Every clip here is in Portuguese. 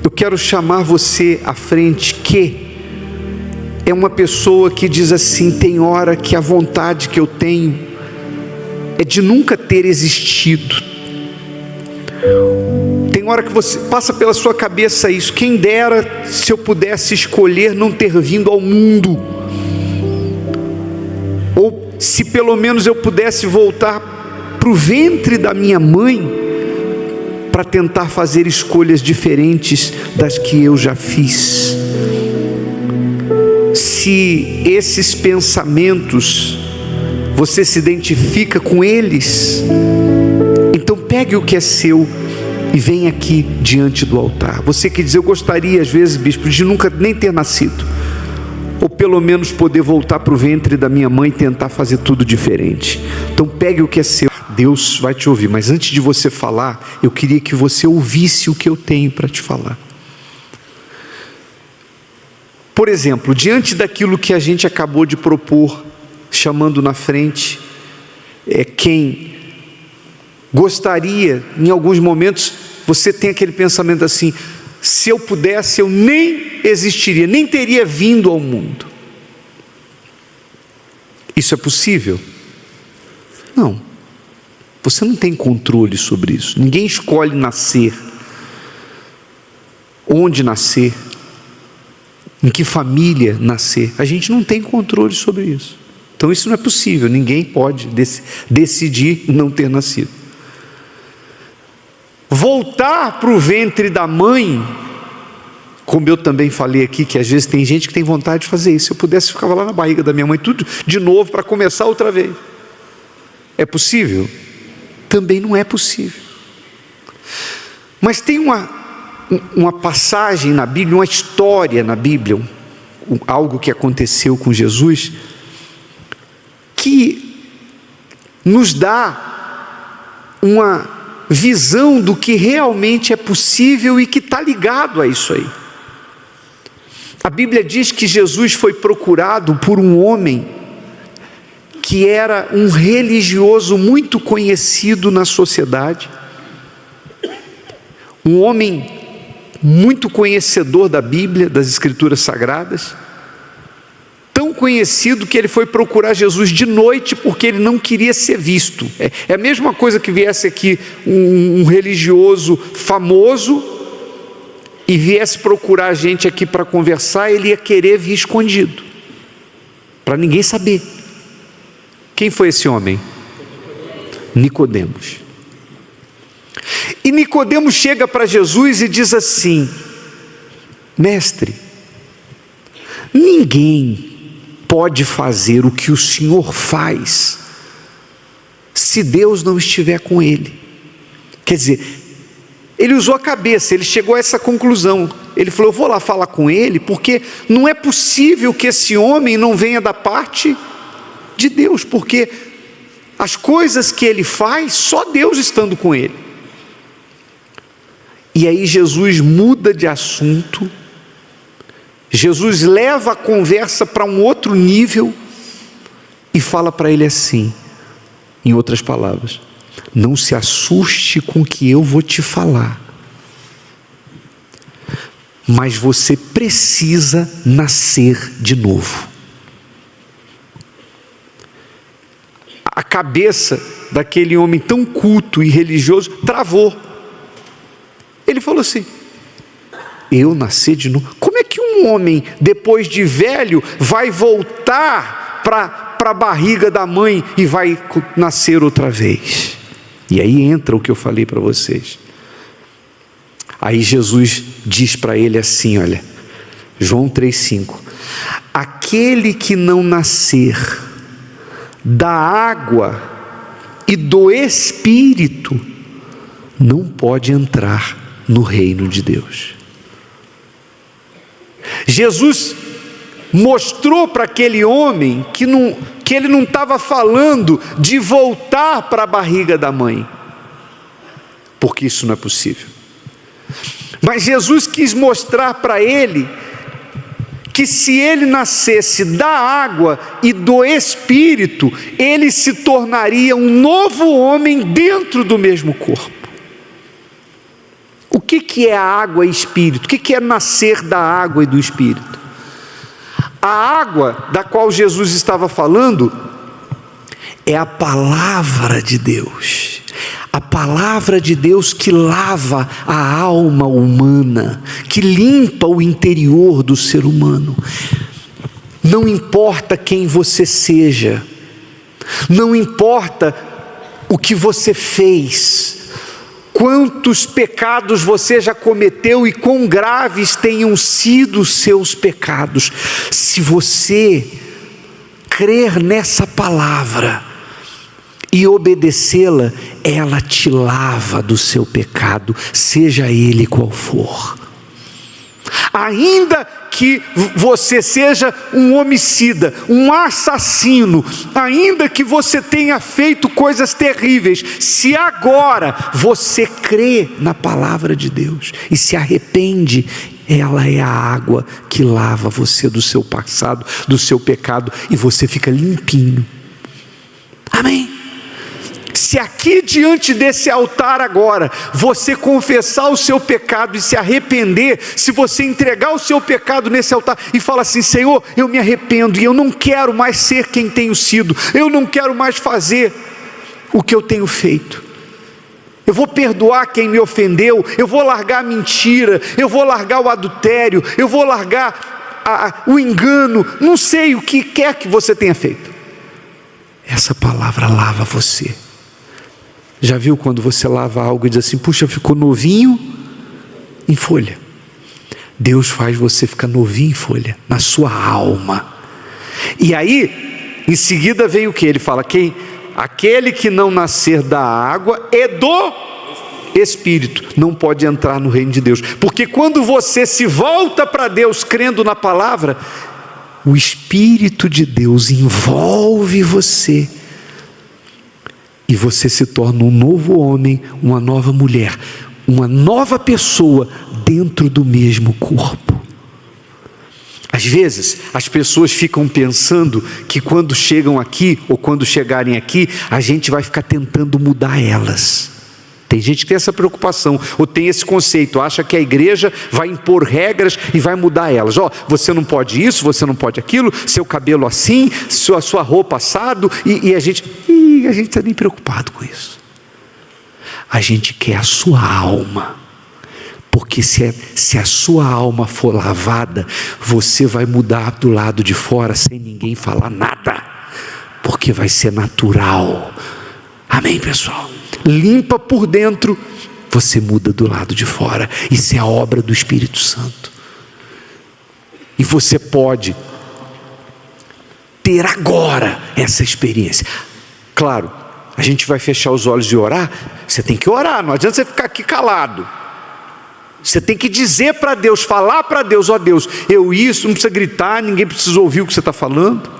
eu quero chamar você à frente, que é uma pessoa que diz assim: tem hora que a vontade que eu tenho é de nunca ter existido. Tem hora que você passa pela sua cabeça isso: quem dera se eu pudesse escolher não ter vindo ao mundo, ou se pelo menos eu pudesse voltar para o ventre da minha mãe para tentar fazer escolhas diferentes das que eu já fiz. Se esses pensamentos você se identifica com eles, então pegue o que é seu e vem aqui diante do altar. Você que diz: eu gostaria às vezes, bispo, de nunca nem ter nascido, ou pelo menos poder voltar para o ventre da minha mãe e tentar fazer tudo diferente. Então pegue o que é seu. Deus vai te ouvir, mas antes de você falar, eu queria que você ouvisse o que eu tenho para te falar. Por exemplo, diante daquilo que a gente acabou de propor, chamando na frente, quem gostaria, em alguns momentos, você tem aquele pensamento assim: se eu pudesse, eu nem existiria, nem teria vindo ao mundo. Isso é possível? Não. Você não tem controle sobre isso. Ninguém escolhe nascer, onde nascer, em que família nascer. A gente não tem controle sobre isso. Então isso não é possível. Ninguém pode decidir não ter nascido. Voltar para o ventre da mãe, como eu também falei aqui, que às vezes tem gente que tem vontade de fazer isso. Se eu pudesse, ficava lá na barriga da minha mãe, tudo de novo, para começar outra vez. É possível? Também não é possível. Mas tem uma passagem na Bíblia, uma história na Bíblia, algo que aconteceu com Jesus, que nos dá uma visão do que realmente é possível e que está ligado a isso aí. A Bíblia diz que Jesus foi procurado por um homem que era um religioso muito conhecido na sociedade, um homem muito conhecedor da Bíblia, das Escrituras Sagradas, tão conhecido que ele foi procurar Jesus de noite porque ele não queria ser visto. É a mesma coisa que viesse aqui um religioso famoso e viesse procurar a gente aqui para conversar, ele ia querer vir escondido, para ninguém saber. Quem foi esse homem? Nicodemos. E Nicodemos chega para Jesus e diz assim: mestre, ninguém pode fazer o que o Senhor faz se Deus não estiver com ele. Quer dizer, ele usou a cabeça, ele chegou a essa conclusão. Ele falou: eu vou lá falar com ele, porque não é possível que esse homem não venha da parte de Deus, porque as coisas que ele faz, só Deus estando com ele. E aí Jesus muda de assunto, Jesus leva a conversa para um outro nível e fala para ele assim, em outras palavras: não se assuste com o que eu vou te falar, mas você precisa nascer de novo. A cabeça daquele homem tão culto e religioso travou. Ele falou assim: eu nascer de novo? Como é que um homem, depois de velho, vai voltar para a barriga da mãe e vai nascer outra vez? E aí entra o que eu falei para vocês. Aí Jesus diz para ele assim, olha, João 3,5: aquele que não nascer da água e do Espírito não pode entrar no reino de Deus. Jesus mostrou para aquele homem que ele não estava falando de voltar para a barriga da mãe, porque isso não é possível. Mas Jesus quis mostrar para ele que se ele nascesse da água e do Espírito, ele se tornaria um novo homem dentro do mesmo corpo. O que é a água e espírito? O que é nascer da água e do espírito? A água da qual Jesus estava falando é a palavra de Deus. A palavra de Deus que lava a alma humana, que limpa o interior do ser humano. Não importa quem você seja, não importa o que você fez, quantos pecados você já cometeu e quão graves tenham sido os seus pecados, se você crer nessa palavra e obedecê-la, ela te lava do seu pecado, seja ele qual for. Ainda que você seja um homicida, um assassino, ainda que você tenha feito coisas terríveis, se agora você crê na palavra de Deus e se arrepende, ela é a água que lava você do seu passado, do seu pecado, e você fica limpinho. Amém? Se aqui diante desse altar agora, você confessar o seu pecado e se arrepender, se você entregar o seu pecado nesse altar e falar assim: Senhor, eu me arrependo e eu não quero mais ser quem tenho sido, eu não quero mais fazer o que eu tenho feito, eu vou perdoar quem me ofendeu, eu vou largar a mentira, eu vou largar o adultério, eu vou largar o engano, não sei o que quer que você tenha feito, essa palavra lava você. Já viu quando você lava algo e diz assim: puxa, ficou novinho em folha? Deus faz você ficar novinho em folha, na sua alma. E aí, em seguida vem o que? Ele fala: aquele que não nascer da água e do Espírito não pode entrar no reino de Deus. Porque quando você se volta para Deus crendo na palavra, o Espírito de Deus envolve você. E você se torna um novo homem, uma nova mulher, uma nova pessoa dentro do mesmo corpo. Às vezes, as pessoas ficam pensando que quando chegam aqui, ou quando chegarem aqui, a gente vai ficar tentando mudar elas. Tem gente que tem essa preocupação, ou tem esse conceito, acha que a igreja vai impor regras e vai mudar elas. Você não pode isso, você não pode aquilo, seu cabelo assim, sua roupa assado, e a gente está nem preocupado com isso. A gente quer a sua alma, porque se a sua alma for lavada, você vai mudar do lado de fora sem ninguém falar nada, porque vai ser natural. Amém, pessoal? Limpa por dentro, você muda do lado de fora. Isso é a obra do Espírito Santo. E você pode ter agora essa experiência. Claro, a gente vai fechar os olhos e orar. Você tem que orar, não adianta você ficar aqui calado. Você tem que dizer para Deus, falar para Deus: ó Deus, isso, não precisa gritar, ninguém precisa ouvir o que você está falando.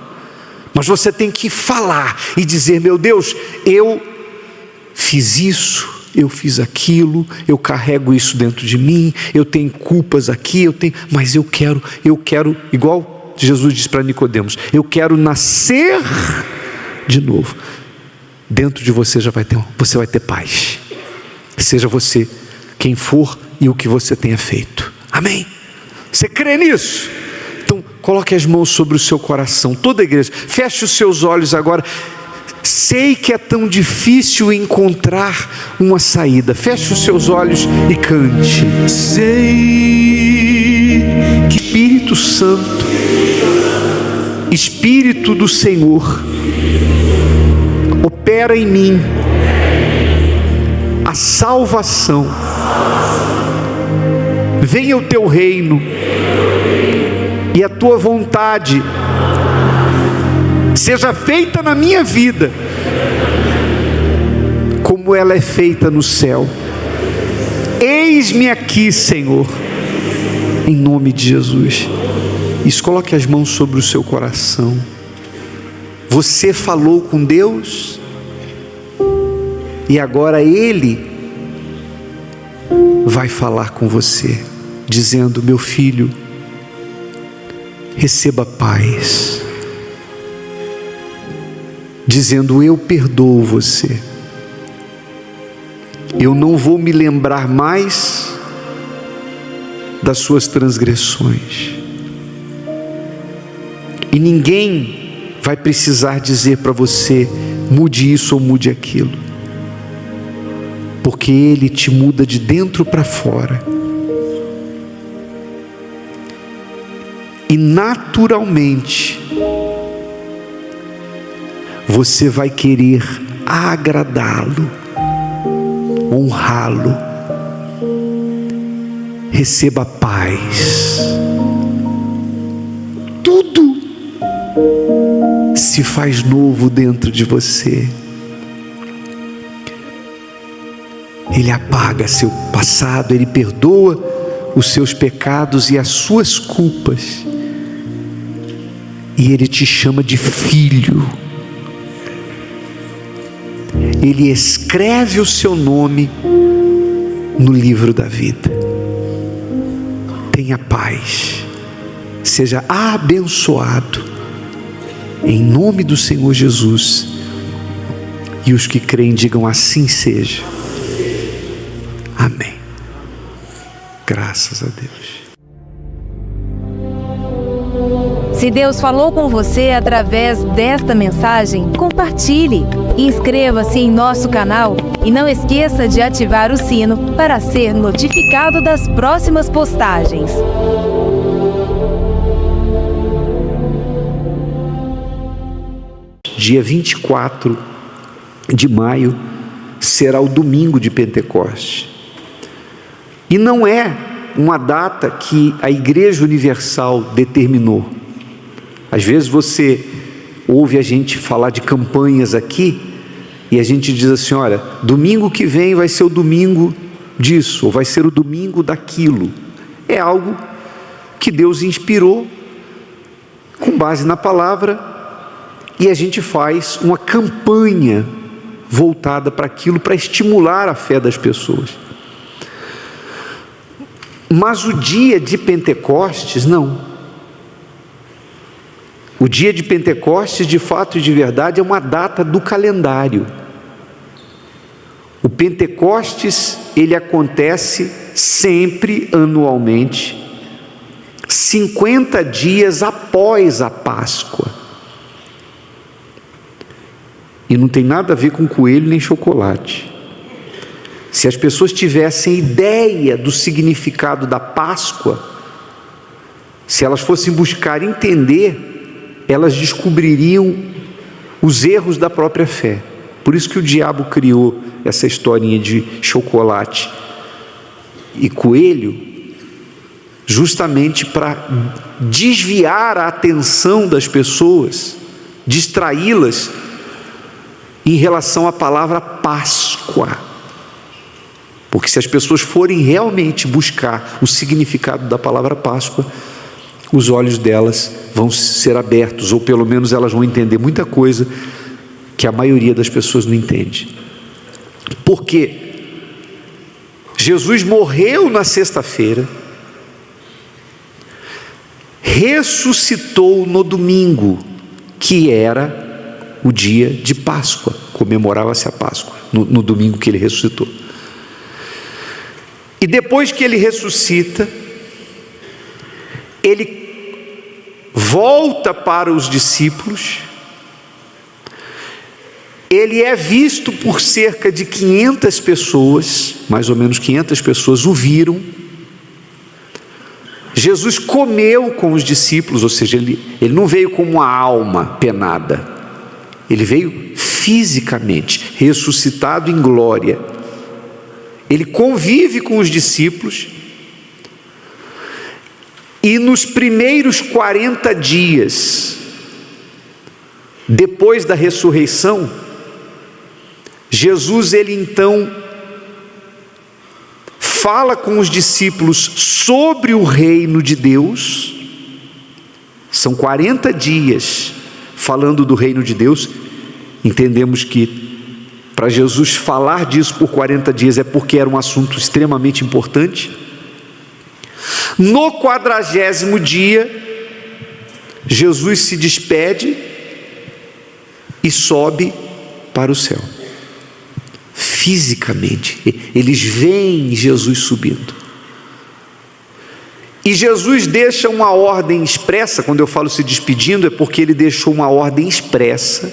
Mas você tem que falar e dizer: meu Deus, eu fiz isso, eu fiz aquilo, eu carrego isso dentro de mim, eu tenho culpas aqui, mas eu quero, igual Jesus disse para Nicodemos, eu quero nascer de novo. Dentro de você você vai ter paz, seja você quem for e o que você tenha feito. Amém? Você crê nisso? Então coloque as mãos sobre o seu coração, toda a igreja, feche os seus olhos agora. Sei que é tão difícil encontrar uma saída. Feche os seus olhos e cante. Sei que Espírito Santo, Espírito do Senhor, opera em mim a salvação. Venha o teu reino e a tua vontade seja feita na minha vida, como ela é feita no céu. Eis-me aqui, Senhor, em nome de Jesus. Isso, coloque as mãos sobre o seu coração. Você falou com Deus e agora Ele vai falar com você, dizendo: meu filho, receba paz. Dizendo: eu perdoo você, eu não vou me lembrar mais das suas transgressões. E ninguém vai precisar dizer para você: mude isso ou mude aquilo, porque Ele te muda de dentro para fora. E naturalmente você vai querer agradá-lo, honrá-lo. Receba paz. Tudo se faz novo dentro de você. Ele apaga seu passado, Ele perdoa os seus pecados e as suas culpas. E Ele te chama de filho. Ele escreve o seu nome no livro da vida. Tenha paz. Seja abençoado em nome do Senhor Jesus. E os que creem digam: assim seja. Amém. Graças a Deus. Se Deus falou com você através desta mensagem, compartilhe e inscreva-se em nosso canal e não esqueça de ativar o sino para ser notificado das próximas postagens. Dia 24 de maio será o domingo de Pentecostes. E não é uma data que a Igreja Universal determinou. Às vezes você ouve a gente falar de campanhas aqui e a gente diz assim: olha, domingo que vem vai ser o domingo disso, ou vai ser o domingo daquilo. É algo que Deus inspirou com base na palavra, e a gente faz uma campanha voltada para aquilo, para estimular a fé das pessoas. Mas o dia de Pentecostes, não. O dia de Pentecostes, de fato e de verdade, é uma data do calendário. O Pentecostes, ele acontece sempre anualmente, 50 dias após a Páscoa. E não tem nada a ver com coelho nem chocolate. Se as pessoas tivessem ideia do significado da Páscoa, se elas fossem buscar entender, elas descobririam os erros da própria fé. Por isso que o diabo criou essa historinha de chocolate e coelho, justamente para desviar a atenção das pessoas, distraí-las em relação à palavra Páscoa. Porque se as pessoas forem realmente buscar o significado da palavra Páscoa, os olhos delas vão ser abertos, ou pelo menos elas vão entender muita coisa que a maioria das pessoas não entende. Porque Jesus morreu na sexta-feira, ressuscitou no domingo, que era o dia de Páscoa, comemorava-se a Páscoa, no domingo que ele ressuscitou. E depois que ele ressuscita, ele volta para os discípulos, ele é visto por cerca de 500 pessoas, mais ou menos 500 pessoas o viram. Jesus comeu com os discípulos, ou seja, ele não veio como uma alma penada, ele veio fisicamente, ressuscitado em glória. Ele convive com os discípulos, e nos primeiros 40 dias, depois da ressurreição, Jesus, ele então fala com os discípulos sobre o reino de Deus. São 40 dias falando do reino de Deus. Entendemos que para Jesus falar disso por 40 dias é porque era um assunto extremamente importante. No 40º dia, Jesus se despede e sobe para o céu. Fisicamente, eles veem Jesus subindo. E Jesus deixa uma ordem expressa. Quando eu falo se despedindo, é porque ele deixou uma ordem expressa,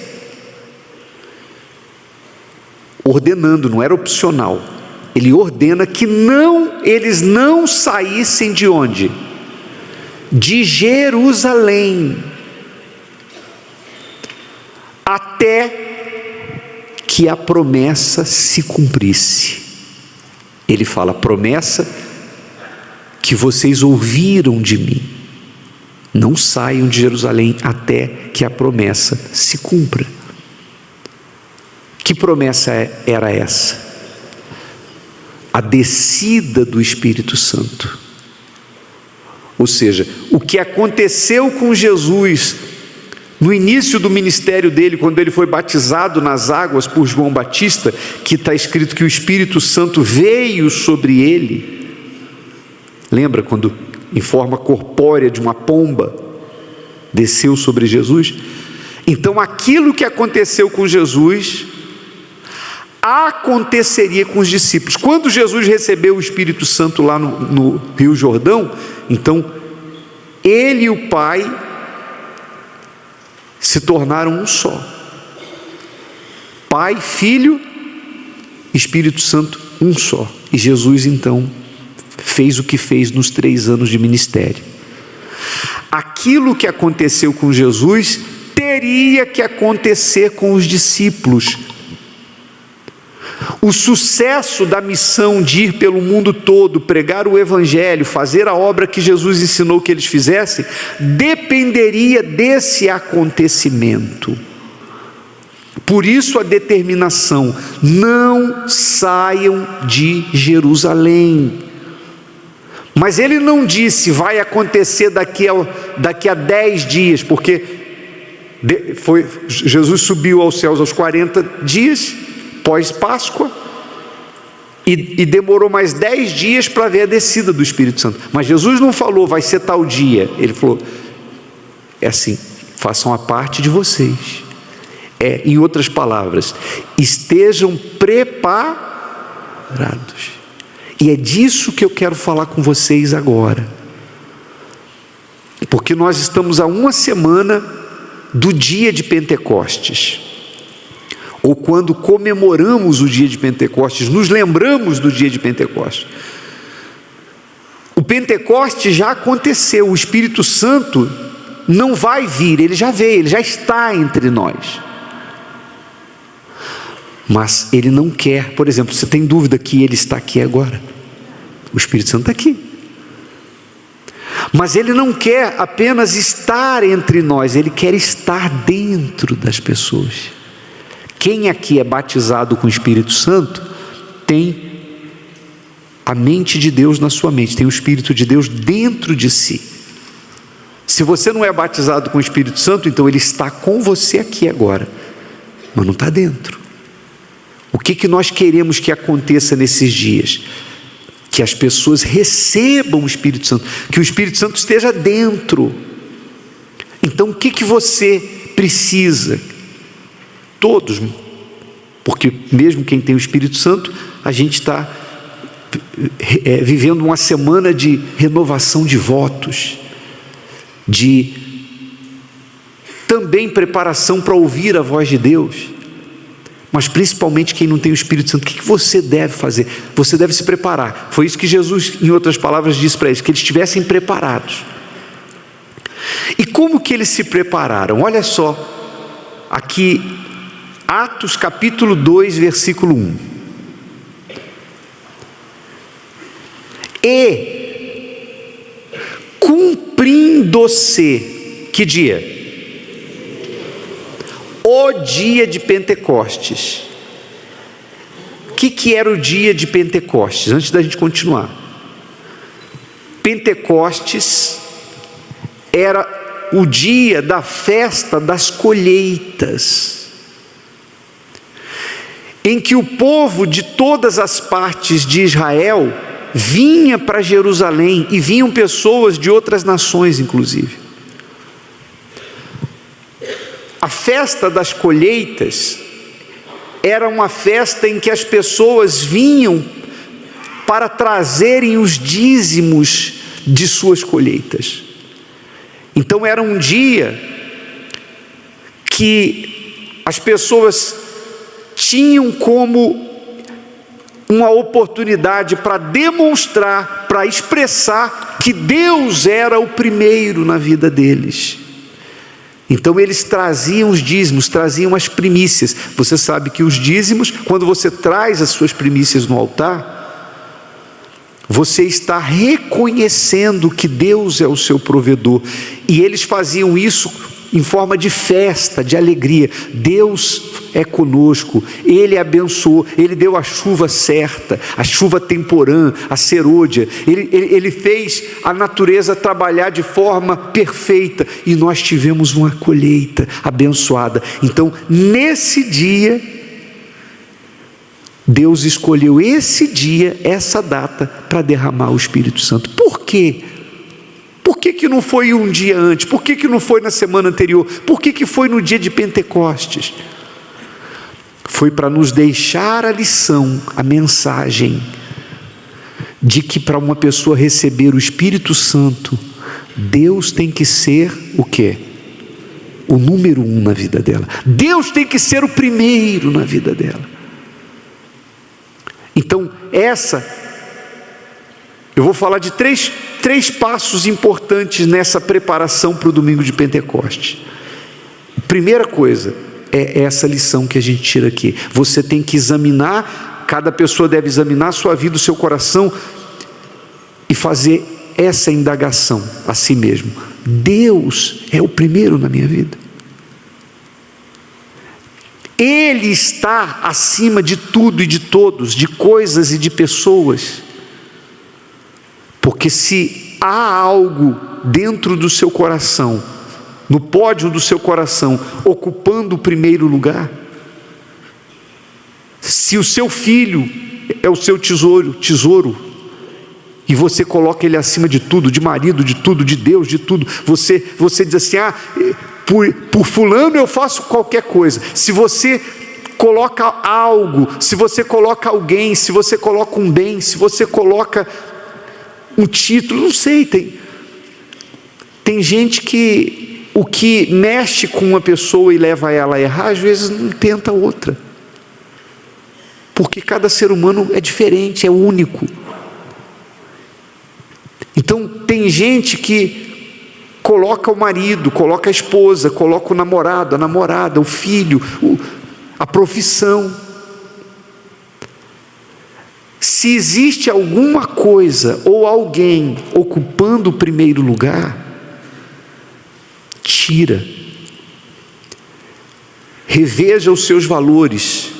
ordenando, não era opcional. Ele ordena que eles não saíssem de onde? De Jerusalém, até que a promessa se cumprisse. Ele fala: promessa que vocês ouviram de mim. Não saiam de Jerusalém até que a promessa se cumpra. Que promessa era essa? A descida do Espírito Santo. Ou seja, o que aconteceu com Jesus no início do ministério dele, quando ele foi batizado nas águas por João Batista, que está escrito que o Espírito Santo veio sobre ele. Lembra quando, em forma corpórea de uma pomba, desceu sobre Jesus? Então aquilo que aconteceu com Jesus aconteceria com os discípulos. Quando Jesus recebeu o Espírito Santo lá no Rio Jordão, então ele e o Pai se tornaram um só. Pai, Filho, Espírito Santo, um só. E Jesus então fez o que fez nos 3 anos de ministério. Aquilo que aconteceu com Jesus teria que acontecer com os discípulos. O sucesso da missão de ir pelo mundo todo, pregar o Evangelho, fazer a obra que Jesus ensinou que eles fizessem, dependeria desse acontecimento. Por isso a determinação: não saiam de Jerusalém. Mas ele não disse vai acontecer daqui a 10 dias, porque Jesus subiu aos céus aos 40 dias, pós-Páscoa, e demorou mais 10 dias para ver a descida do Espírito Santo. Mas Jesus não falou vai ser tal dia. Ele falou: é assim, façam a parte de vocês. Em outras palavras, estejam preparados. E é disso que eu quero falar com vocês agora, porque nós estamos a uma semana do dia de Pentecostes, ou quando comemoramos o dia de Pentecostes, nos lembramos do dia de Pentecostes. O Pentecostes já aconteceu, o Espírito Santo não vai vir, ele já veio, ele já está entre nós. Mas ele não quer, por exemplo, você tem dúvida que ele está aqui agora? O Espírito Santo está aqui. Mas ele não quer apenas estar entre nós, ele quer estar dentro das pessoas. Quem aqui é batizado com o Espírito Santo tem a mente de Deus na sua mente, tem o Espírito de Deus dentro de si. Se você não é batizado com o Espírito Santo, então ele está com você aqui agora, mas não está dentro. O que nós queremos que aconteça nesses dias? Que as pessoas recebam o Espírito Santo, que o Espírito Santo esteja dentro. Então o que você precisa? Todos, porque mesmo quem tem o Espírito Santo, a gente está vivendo uma semana de renovação de votos, de também preparação para ouvir a voz de Deus. Mas principalmente quem não tem o Espírito Santo, o que você deve fazer? Você deve se preparar. Foi isso que Jesus, em outras palavras, disse para eles, que eles estivessem preparados. E como que eles se prepararam? Olha só, aqui, Atos capítulo 2, versículo 1. E cumprindo-se, que dia? O dia de Pentecostes. O que era o dia de Pentecostes? Antes da gente continuar, Pentecostes era o dia da festa das colheitas, em que o povo de todas as partes de Israel vinha para Jerusalém, e vinham pessoas de outras nações inclusive. A festa das colheitas era uma festa em que as pessoas vinham para trazerem os dízimos de suas colheitas. Então era um dia que as pessoas tinham como uma oportunidade para demonstrar, para expressar que Deus era o primeiro na vida deles. Então eles traziam os dízimos, traziam as primícias. Você sabe que os dízimos, quando você traz as suas primícias no altar, você está reconhecendo que Deus é o seu provedor. E eles faziam isso em forma de festa, de alegria. Deus é conosco, Ele abençoou, Ele deu a chuva certa, a chuva temporã, a serôdia, Ele fez a natureza trabalhar de forma perfeita, e nós tivemos uma colheita abençoada. Então, nesse dia, Deus escolheu esse dia, essa data, para derramar o Espírito Santo. Por quê? Por que não foi um dia antes? Por que não foi na semana anterior? Por que foi no dia de Pentecostes? Foi para nos deixar a lição, a mensagem, de que para uma pessoa receber o Espírito Santo, Deus tem que ser o quê? O número 1 na vida dela. Deus tem que ser o primeiro na vida dela. Então, eu vou falar de três passos importantes nessa preparação para o domingo de Pentecostes. Primeira coisa é essa lição que a gente tira aqui. Você tem que examinar, cada pessoa deve examinar a sua vida, o seu coração, e fazer essa indagação a si mesmo. Deus é o primeiro na minha vida. Ele está acima de tudo e de todos, de coisas e de pessoas. Porque se há algo dentro do seu coração, no pódio do seu coração, ocupando o primeiro lugar, se o seu filho é o seu tesouro, e você coloca ele acima de tudo, de marido, de tudo, de Deus, de tudo, você diz assim, por fulano eu faço qualquer coisa. Se você coloca algo, se você coloca alguém, se você coloca um bem, se você coloca um título, não sei, tem gente que o que mexe com uma pessoa e leva ela a errar, às vezes não tenta outra, porque cada ser humano é diferente, é único. Então tem gente que coloca o marido, coloca a esposa, coloca o namorado, a namorada, o filho, a profissão. Se existe alguma coisa ou alguém ocupando o primeiro lugar, tira. Reveja os seus valores,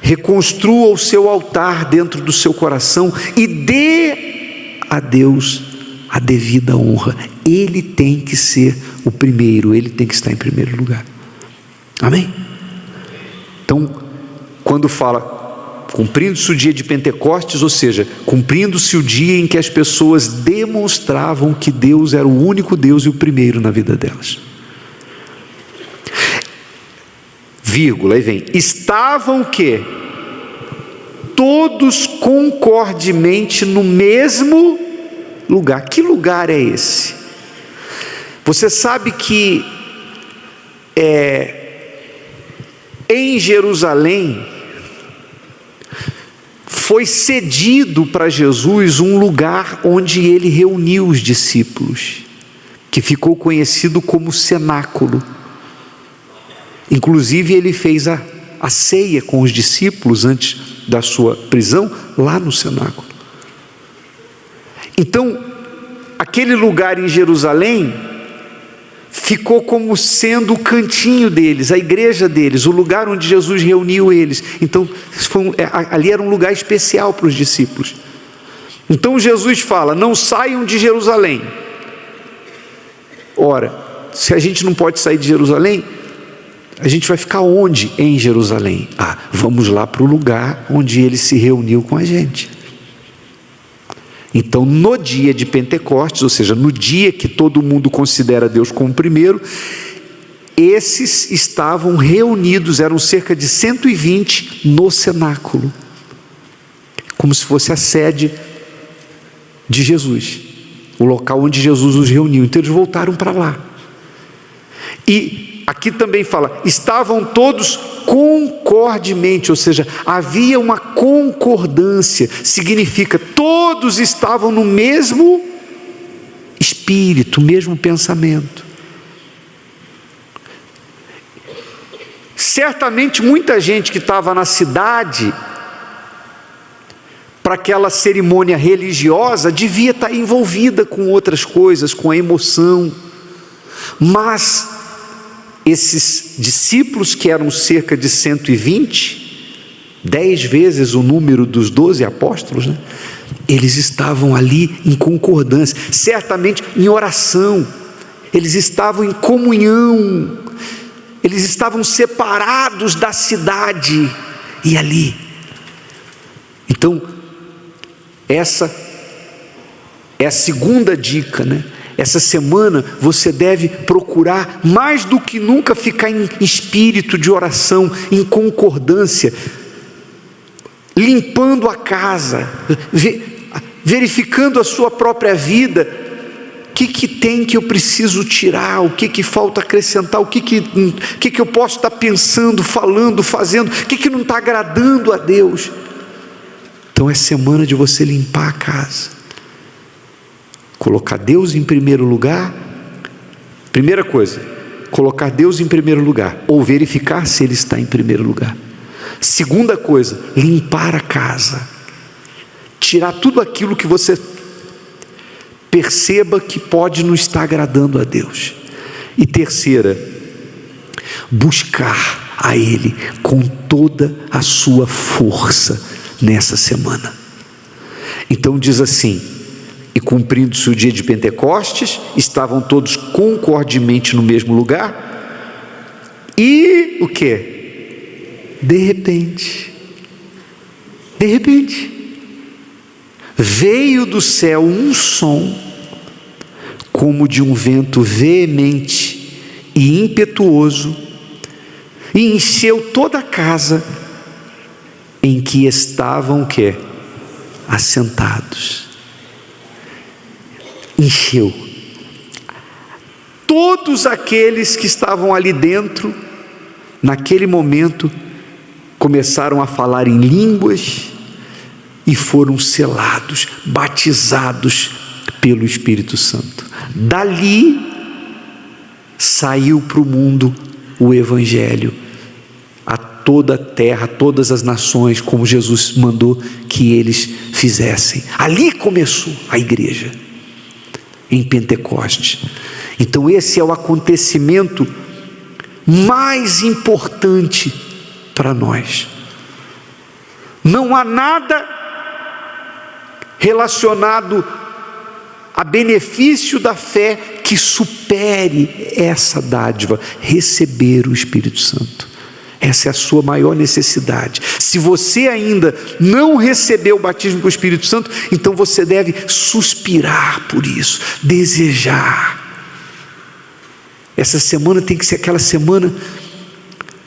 reconstrua o seu altar dentro do seu coração e dê a Deus a devida honra. Ele tem que ser o primeiro, ele tem que estar em primeiro lugar. Amém? Então, quando fala cumprindo-se o dia de Pentecostes, ou seja, cumprindo-se o dia em que as pessoas demonstravam que Deus era o único Deus e o primeiro na vida delas. Vírgula, aí vem, estavam o quê? Todos concordemente no mesmo lugar. Que lugar é esse? Você sabe que em Jerusalém foi cedido para Jesus um lugar onde ele reuniu os discípulos, que ficou conhecido como cenáculo. Inclusive ele fez a ceia com os discípulos antes da sua prisão, lá no cenáculo. Então, aquele lugar em Jerusalém ficou como sendo o cantinho deles, a igreja deles, o lugar onde Jesus reuniu eles. Então, ali era um lugar especial para os discípulos. Então Jesus fala, não saiam de Jerusalém. Ora, se a gente não pode sair de Jerusalém, a gente vai ficar onde? Em Jerusalém. Vamos lá para o lugar onde ele se reuniu com a gente. Então, no dia de Pentecostes, ou seja, no dia que todo mundo considera Deus como primeiro, esses estavam reunidos, eram cerca de 120 no cenáculo, como se fosse a sede de Jesus. o local onde Jesus os reuniu. Então eles voltaram para lá. E aqui também fala, estavam todos concordemente, ou seja, havia uma concordância, significa todos estavam no mesmo espírito, mesmo pensamento. Certamente muita gente que estava na cidade para aquela cerimônia religiosa devia estar envolvida com outras coisas, com a emoção, mas esses discípulos, que eram cerca de 120, 10 vezes o número dos 12 apóstolos, né? Eles estavam ali em concordância, certamente em oração, eles estavam em comunhão, eles estavam separados da cidade e ali. Então, essa é a segunda dica, né? Essa semana você deve procurar mais do que nunca ficar em espírito de oração, em concordância, limpando a casa, verificando a sua própria vida. O que tem que eu preciso tirar? O que falta acrescentar? O que eu posso estar pensando, falando, fazendo? O que não está agradando a Deus? Então é semana de você limpar a casa, colocar Deus em primeiro lugar. Primeira coisa, colocar Deus em primeiro lugar, ou verificar se Ele está em primeiro lugar. Segunda coisa, limpar a casa, tirar tudo aquilo que você perceba que pode não estar agradando a Deus. E terceira, buscar a Ele com toda a sua força nessa semana. Então diz assim: e cumprindo-se o dia de Pentecostes, estavam todos concordemente no mesmo lugar, e o que? De repente, veio do céu um som, como de um vento veemente e impetuoso, e encheu toda a casa em que estavam o quê? Assentados. Encheu. Todos aqueles que estavam ali dentro, naquele momento, começaram a falar em línguas e foram selados, batizados pelo Espírito Santo. Dali saiu para o mundo o Evangelho, a toda a terra, a todas as nações, como Jesus mandou que eles fizessem. Ali começou a igreja, em Pentecostes. Então esse é o acontecimento mais importante para nós. Não há nada relacionado a benefício da fé que supere essa dádiva, receber o Espírito Santo. Essa é a sua maior necessidade. Se você ainda não recebeu o batismo com o Espírito Santo, então você deve suspirar por isso, desejar. Essa semana tem que ser aquela semana.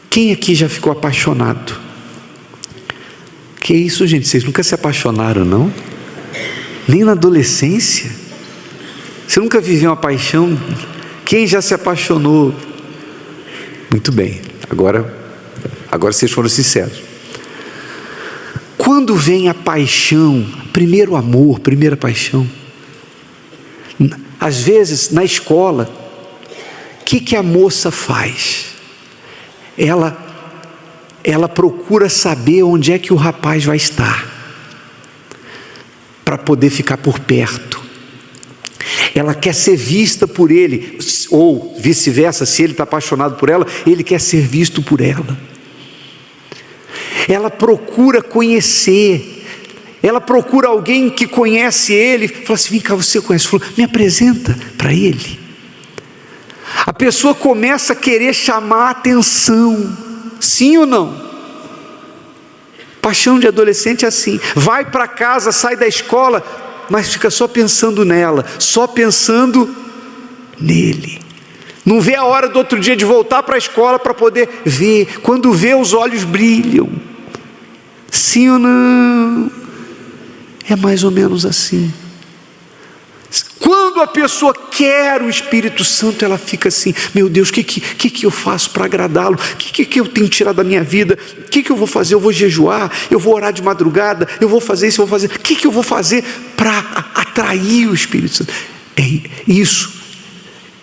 Quem aqui já ficou apaixonado? Que isso, gente? Vocês nunca se apaixonaram, não? Nem na adolescência? Você nunca viveu uma paixão? Quem já se apaixonou? Muito bem, agora vocês foram sinceros. Quando vem a paixão, primeiro amor, primeira paixão, às vezes na escola, o que a moça faz? Ela procura saber onde é que o rapaz vai estar, para poder ficar por perto. Ela quer ser vista por ele, ou vice-versa, se ele está apaixonado por ela, ele quer ser visto por ela. Ela procura conhecer, ela procura alguém que conhece ele, fala assim: vem cá, você conhece? Me apresenta para ele. A pessoa começa a querer chamar a atenção, sim ou não? Paixão de adolescente é assim, vai para casa, sai da escola, mas fica só pensando nela, só pensando nele. Não vê a hora do outro dia de voltar para a escola para poder ver. Quando vê, os olhos brilham. Sim ou não? É mais ou menos assim. Quando a pessoa quer o Espírito Santo, ela fica assim: meu Deus, o que eu faço para agradá-lo? O que eu tenho que tirar da minha vida? O que eu vou fazer? Eu vou jejuar? Eu vou orar de madrugada? Eu vou fazer isso? Eu vou fazer... O que eu vou fazer para atrair o Espírito Santo? Isso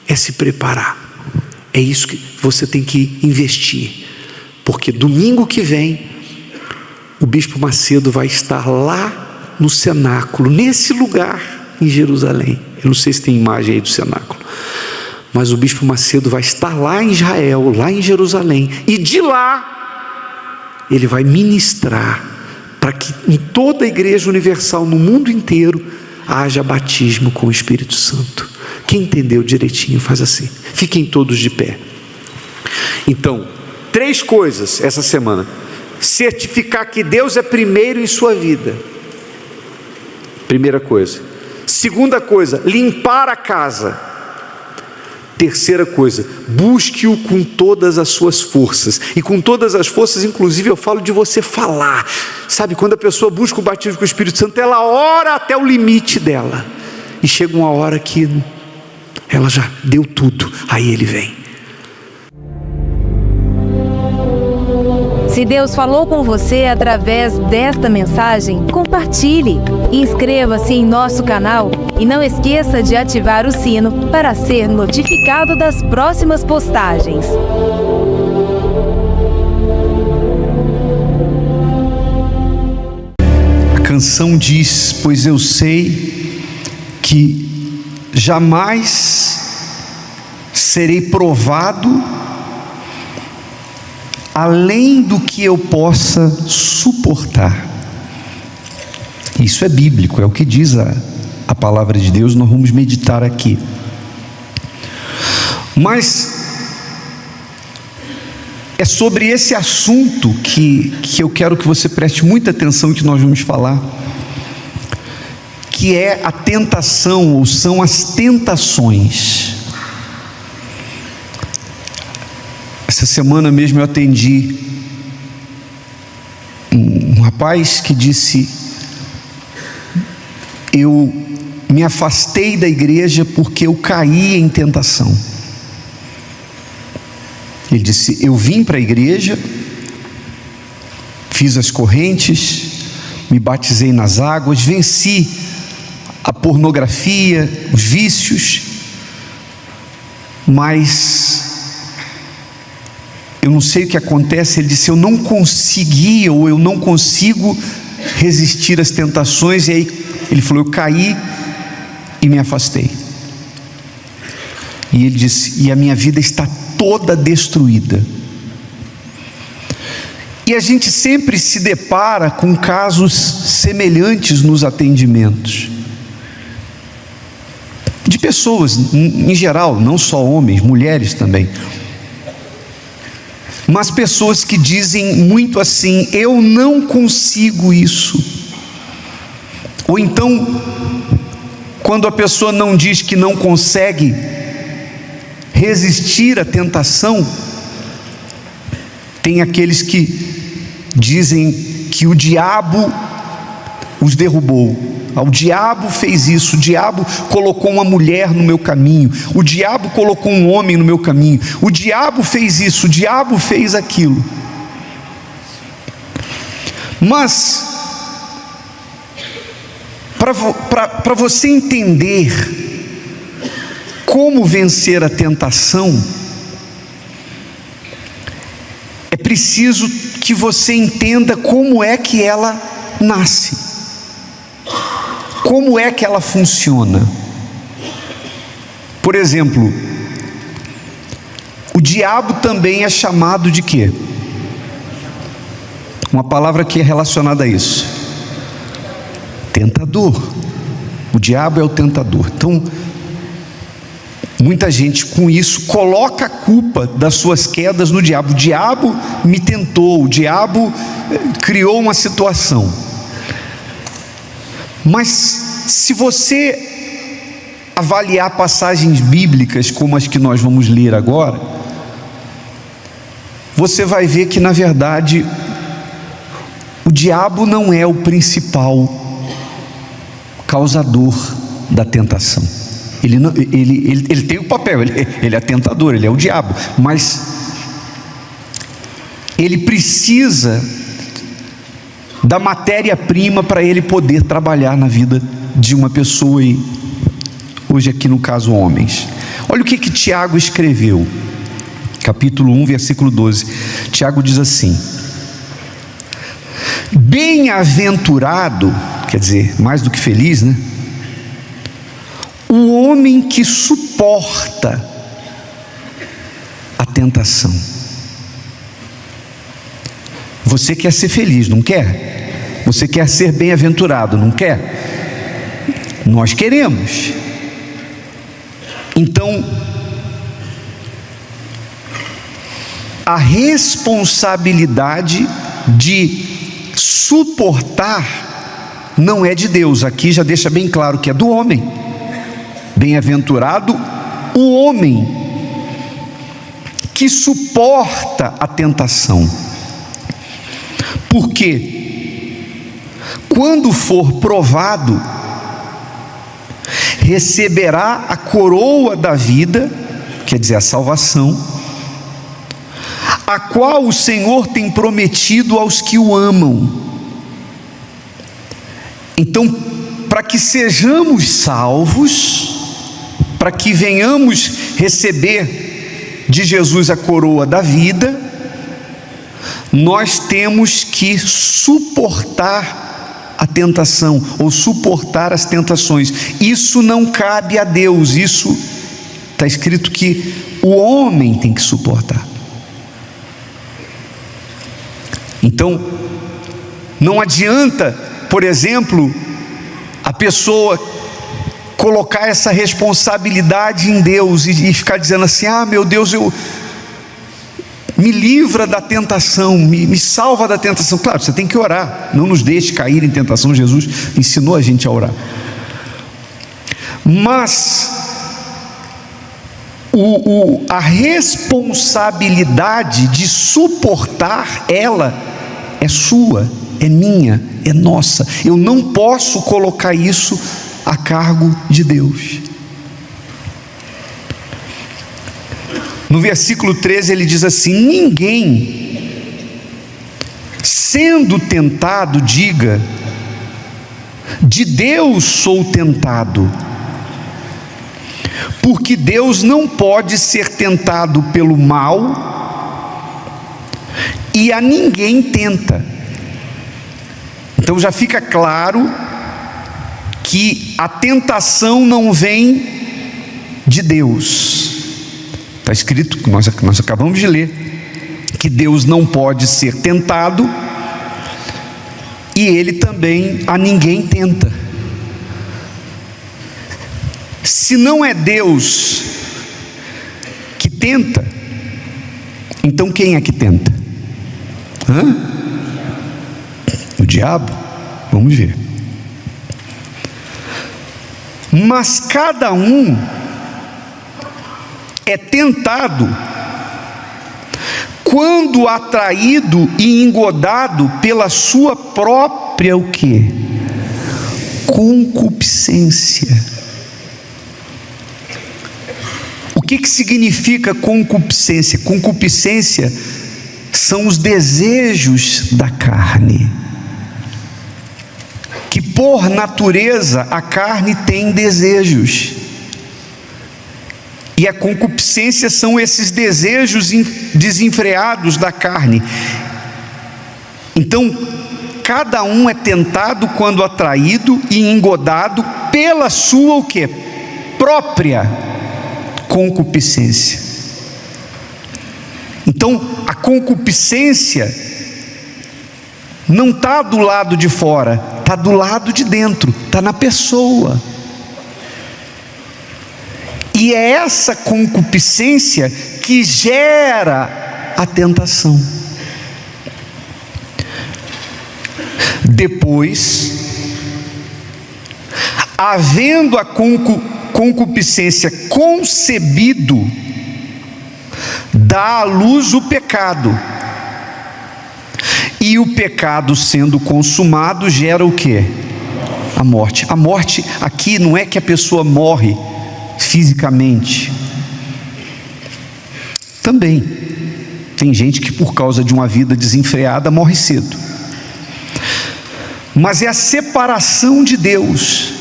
é se preparar. É isso que você tem que investir. Porque domingo que vem, o Bispo Macedo vai estar lá no cenáculo, nesse lugar em Jerusalém. Eu não sei se tem imagem aí do cenáculo, mas o Bispo Macedo vai estar lá em Israel, lá em Jerusalém, e de lá ele vai ministrar para que em toda a igreja universal, no mundo inteiro, haja batismo com o Espírito Santo. Quem entendeu direitinho faz assim. Fiquem todos de pé. Então, 3 coisas essa semana: certificar que Deus é primeiro em sua vida, primeira coisa. Segunda coisa, limpar a casa. Terceira coisa, busque-o com todas as suas forças. E com todas as forças, inclusive, eu falo de você falar. Sabe, quando a pessoa busca o batismo com o Espírito Santo, ela ora até o limite dela. E chega uma hora que ela já deu tudo, aí ele vem. Se Deus falou com você através desta mensagem, compartilhe. Inscreva-se em nosso canal e não esqueça de ativar o sino para ser notificado das próximas postagens. A canção diz: pois eu sei que jamais serei provado além do que eu possa suportar. Isso é bíblico, é o que diz a palavra de Deus. Nós vamos meditar aqui. Mas é sobre esse assunto que eu quero que você preste muita atenção, que nós vamos falar, que é a tentação, ou são as tentações. Essa semana mesmo eu atendi um rapaz que disse: eu me afastei da igreja porque eu caí em tentação. Ele disse: eu vim para a igreja, fiz as correntes, me batizei nas águas, venci a pornografia, os vícios, mas eu não sei o que acontece. Ele disse: eu não conseguia, ou eu não consigo resistir às tentações. E aí ele falou: eu caí e me afastei. E ele disse: e a minha vida está toda destruída. E a gente sempre se depara com casos semelhantes nos atendimentos, de pessoas em geral, não só homens, mulheres também, mas pessoas que dizem muito assim: eu não consigo isso. Ou então, quando a pessoa não diz que não consegue resistir à tentação, tem aqueles que dizem que o diabo os derrubou. O diabo fez isso, o diabo colocou uma mulher no meu caminho, o diabo colocou um homem no meu caminho, o diabo fez isso, o diabo fez aquilo. Mas para você entender como vencer a tentação, é preciso que você entenda como é que ela nasce, como é que ela funciona. Por exemplo, o diabo também é chamado de quê? Uma palavra que é relacionada a isso: tentador. O diabo é o tentador. Então, muita gente com isso coloca a culpa das suas quedas no diabo. O diabo me tentou, o diabo criou uma situação. Mas se você avaliar passagens bíblicas como as que nós vamos ler agora, você vai ver que, na verdade, o diabo não é o principal causador da tentação. ele tem o papel, ele é tentador, ele é o diabo, mas ele precisa da matéria-prima para ele poder trabalhar na vida de uma pessoa, e hoje aqui no caso homens. Olha o que Tiago escreveu, capítulo 1, versículo 12. Tiago diz assim: bem-aventurado, quer dizer, mais do que feliz, né? O homem que suporta a tentação. Você quer ser feliz, não quer? Você quer ser bem-aventurado, não quer? Nós queremos. Então, a responsabilidade de suportar não é de Deus. Aqui já deixa bem claro que é do homem. Bem-aventurado o homem que suporta a tentação. Porque quando for provado, receberá a coroa da vida, quer dizer, a salvação, a qual o Senhor tem prometido aos que o amam. Então, para que sejamos salvos, para que venhamos receber de Jesus a coroa da vida, nós temos que suportar a tentação, ou suportar as tentações. Isso não cabe a Deus, isso está escrito que o homem tem que suportar. Então, não adianta, por exemplo, a pessoa colocar essa responsabilidade em Deus e ficar dizendo assim: ah, meu Deus, me livra da tentação, me salva da tentação. Claro, você tem que orar, não nos deixe cair em tentação. Jesus ensinou a gente a orar. Mas a responsabilidade de suportar ela é sua, é minha, é nossa. Eu não posso colocar isso a cargo de Deus. No versículo 13 ele diz assim: ninguém, sendo tentado, diga, de Deus sou tentado, porque Deus não pode ser tentado pelo mal, e a ninguém tenta. Então já fica claro que a tentação não vem de Deus. Está escrito, que nós acabamos de ler, que Deus não pode ser tentado, e Ele também a ninguém tenta. Se não é Deus que tenta, então quem é que tenta? O diabo? Vamos ver. Mas cada um é tentado quando atraído e engodado pela sua própria o quê? Concupiscência. O que significa concupiscência? Concupiscência são os desejos da carne, que por natureza a carne tem desejos. E a concupiscência são esses desejos desenfreados da carne. Então, cada um é tentado quando atraído e engodado pela sua o quê? Própria concupiscência. Então, a concupiscência não está do lado de fora, está do lado de dentro, está na pessoa. E é essa concupiscência que gera a tentação. Depois, havendo a concupiscência concebido, dá à luz o pecado. E o pecado sendo consumado gera o quê? A morte. A morte aqui não é que a pessoa morre fisicamente. Também tem gente que por causa de uma vida desenfreada morre cedo. Mas é a separação de Deus,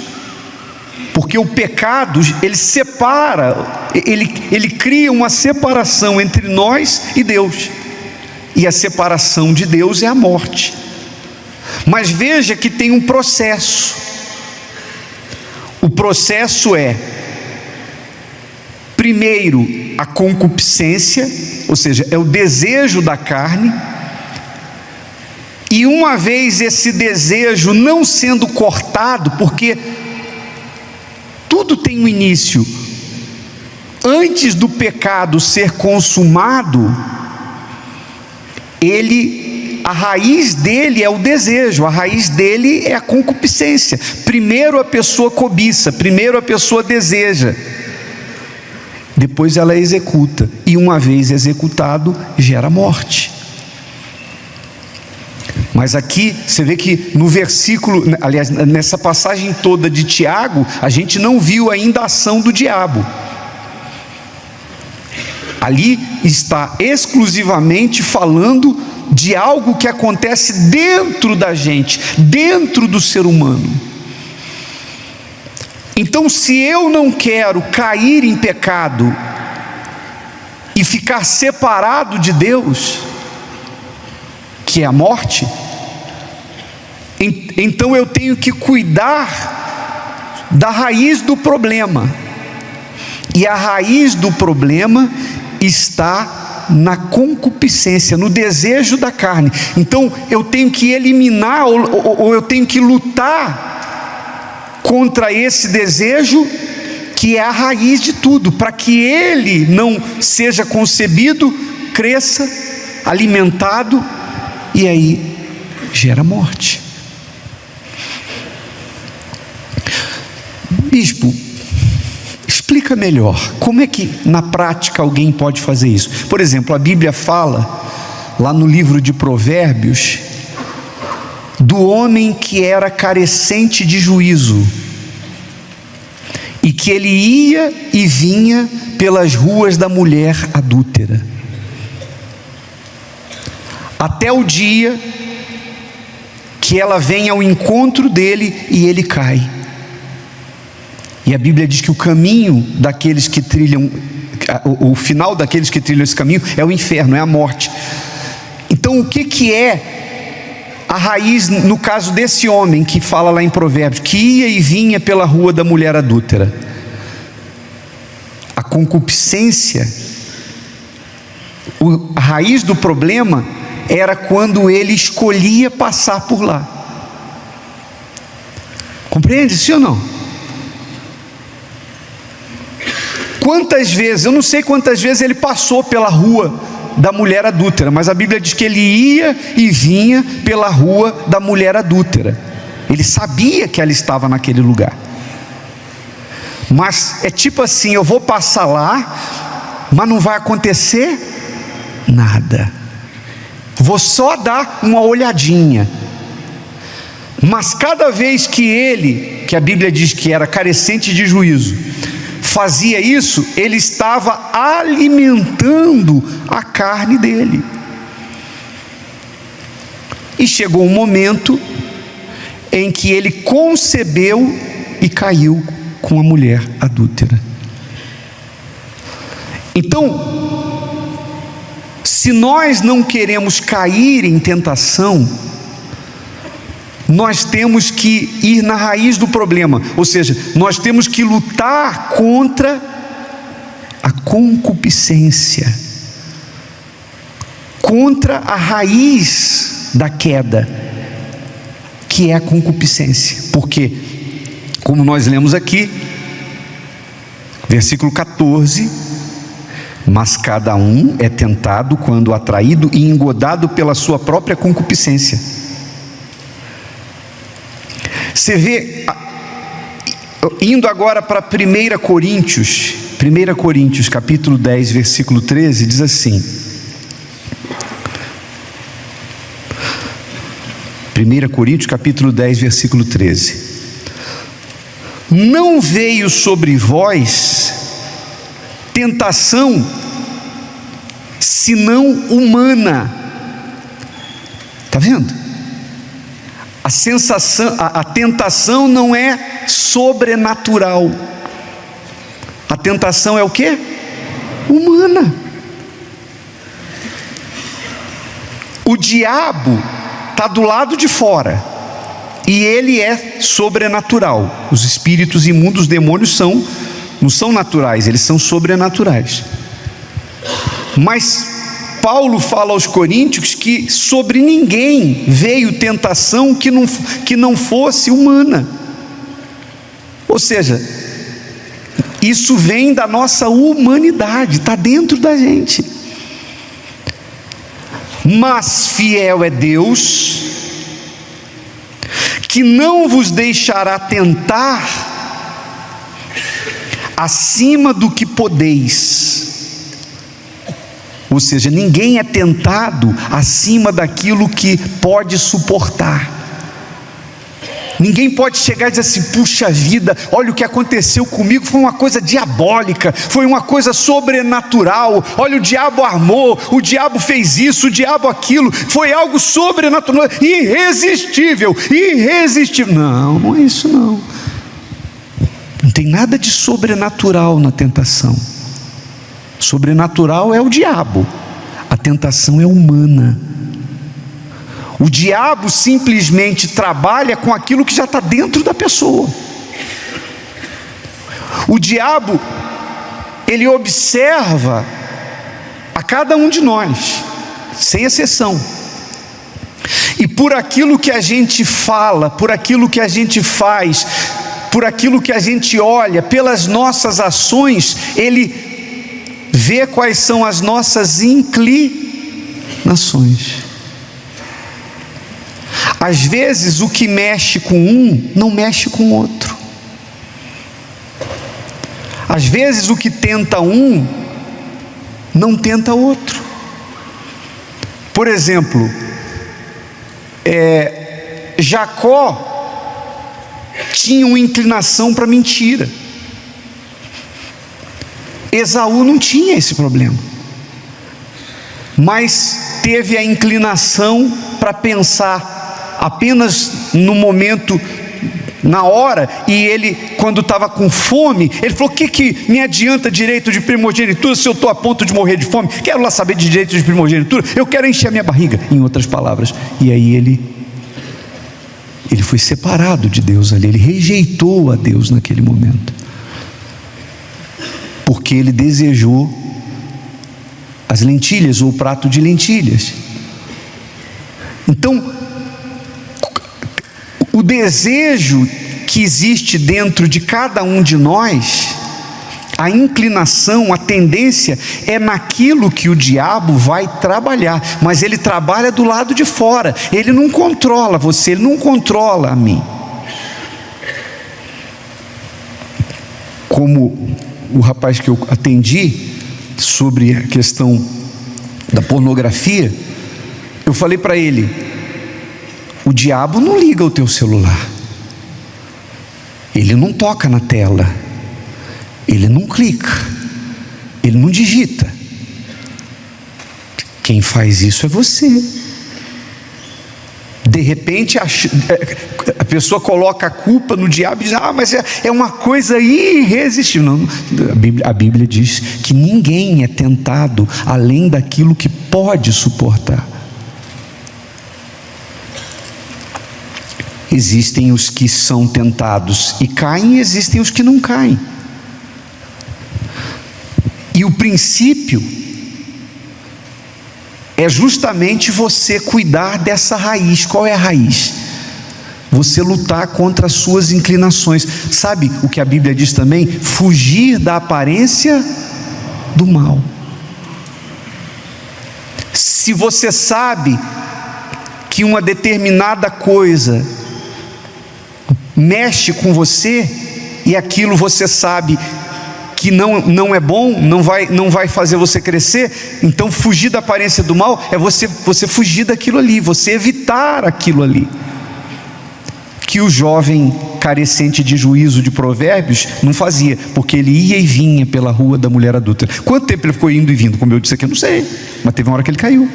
porque o pecado, ele separa, ele cria uma separação entre nós e Deus, e a separação de Deus é a morte. Mas veja que tem um processo. O processo é, primeiro, a concupiscência, ou seja, é o desejo da carne, e uma vez esse desejo não sendo cortado, porque tudo tem um início, antes do pecado ser consumado, a raiz dele é o desejo, a raiz dele é a concupiscência. Primeiro a pessoa cobiça, primeiro a pessoa deseja, depois ela executa, e uma vez executado, gera morte. Mas aqui, você vê que no versículo, aliás, nessa passagem toda de Tiago, a gente não viu ainda a ação do diabo. Ali está exclusivamente falando de algo que acontece dentro da gente, dentro do ser humano. Então, se eu não quero cair em pecado e ficar separado de Deus, que é a morte, então eu tenho que cuidar da raiz do problema. E a raiz do problema está na concupiscência, no desejo da carne. Então eu tenho que eliminar, ou eu tenho que lutar contra esse desejo, que é a raiz de tudo, para que ele não seja concebido, cresça, alimentado, e aí gera morte. Bispo, explica melhor, como é que na prática alguém pode fazer isso? Por exemplo, a Bíblia fala, lá no livro de Provérbios, do homem que era carecente de juízo, e que ele ia e vinha pelas ruas da mulher adúltera, até o dia que ela vem ao encontro dele e ele cai. E a Bíblia diz que o caminho daqueles que trilham, o final daqueles que trilham esse caminho é o inferno, é a morte. Então o que é a raiz, no caso desse homem que fala lá em Provérbios, que ia e vinha pela rua da mulher adúltera? A concupiscência, a raiz do problema era quando ele escolhia passar por lá. Compreende, sim ou não? Quantas vezes, eu não sei quantas vezes ele passou pela rua da mulher adúltera, mas a Bíblia diz que ele ia e vinha pela rua da mulher adúltera. Ele sabia que ela estava naquele lugar. Mas é tipo assim, eu vou passar lá, mas não vai acontecer nada. Vou só dar uma olhadinha. Mas cada vez que ele, que a Bíblia diz que era carecente de juízo, fazia isso, ele estava alimentando a carne dele. E chegou um momento em que ele concebeu e caiu com a mulher adúltera. Então, se nós não queremos cair em tentação, nós temos que ir na raiz do problema, ou seja, nós temos que lutar contra a concupiscência, contra a raiz da queda, que é a concupiscência. Porque, como nós lemos aqui, versículo 14: mas cada um é tentado quando atraído e engodado pela sua própria concupiscência. Você vê, indo agora para 1 Coríntios capítulo 10, versículo 13, diz assim: 1 Coríntios capítulo 10, versículo 13: não veio sobre vós tentação senão humana. Está vendo? A tentação não é sobrenatural. A tentação é o quê? Humana. O diabo está do lado de fora e ele é sobrenatural. Os espíritos imundos, os demônios não são naturais, eles são sobrenaturais. Mas Paulo fala aos coríntios que sobre ninguém veio tentação que não fosse humana. Ou seja, isso vem da nossa humanidade, está dentro da gente. Mas fiel é Deus, que não vos deixará tentar acima do que podeis. Ou seja, ninguém é tentado acima daquilo que pode suportar. Ninguém pode chegar e dizer assim: puxa vida, olha o que aconteceu comigo, foi uma coisa diabólica, foi uma coisa sobrenatural, olha, o diabo armou, o diabo fez isso, o diabo aquilo, foi algo sobrenatural, irresistível. Não, não é isso não. Não tem nada de sobrenatural na tentação. Sobrenatural é o diabo, a tentação é humana. O diabo simplesmente trabalha com aquilo que já está dentro da pessoa. O diabo, ele observa a cada um de nós, sem exceção. E por aquilo que a gente fala, por aquilo que a gente faz, por aquilo que a gente olha, pelas nossas ações, ele vê quais são as nossas inclinações. Às vezes o que mexe com um não mexe com o outro. Às vezes o que tenta um não tenta outro. Por exemplo, Jacó tinha uma inclinação para mentira. Esaú não tinha esse problema, mas teve a inclinação para pensar apenas no momento, na hora. E ele, quando estava com fome, ele falou: o que me adianta direito de primogenitura se eu estou a ponto de morrer de fome? Quero lá saber de direito de primogenitura, eu quero encher a minha barriga, em outras palavras. E aí ele foi separado de Deus ali, ele rejeitou a Deus naquele momento, porque ele desejou as lentilhas, ou o prato de lentilhas. Então, o desejo que existe dentro de cada um de nós, a inclinação, a tendência, é naquilo que o diabo vai trabalhar, mas ele trabalha do lado de fora, ele não controla você, ele não controla a mim. Como o rapaz que eu atendi sobre a questão da pornografia, eu falei para ele: o diabo não liga o teu celular, ele não toca na tela, ele não clica, ele não digita. Quem faz isso é você. De repente a pessoa coloca a culpa no diabo e diz: mas é uma coisa irresistível. Não, a Bíblia diz que ninguém é tentado além daquilo que pode suportar. Existem os que são tentados e caem, e existem os que não caem. E o princípio é justamente você cuidar dessa raiz. Qual é a raiz? Você lutar contra as suas inclinações. Sabe o que a Bíblia diz também? Fugir da aparência do mal. Se você sabe que uma determinada coisa mexe com você, e aquilo você sabe que não é bom, não vai fazer você crescer, então fugir da aparência do mal é você fugir daquilo ali, você evitar aquilo ali. Que o jovem carecente de juízo de Provérbios, não fazia, porque ele ia e vinha pela rua da mulher adúltera. Quanto tempo ele ficou indo e vindo? Como eu disse aqui, eu não sei, mas teve uma hora que ele caiu.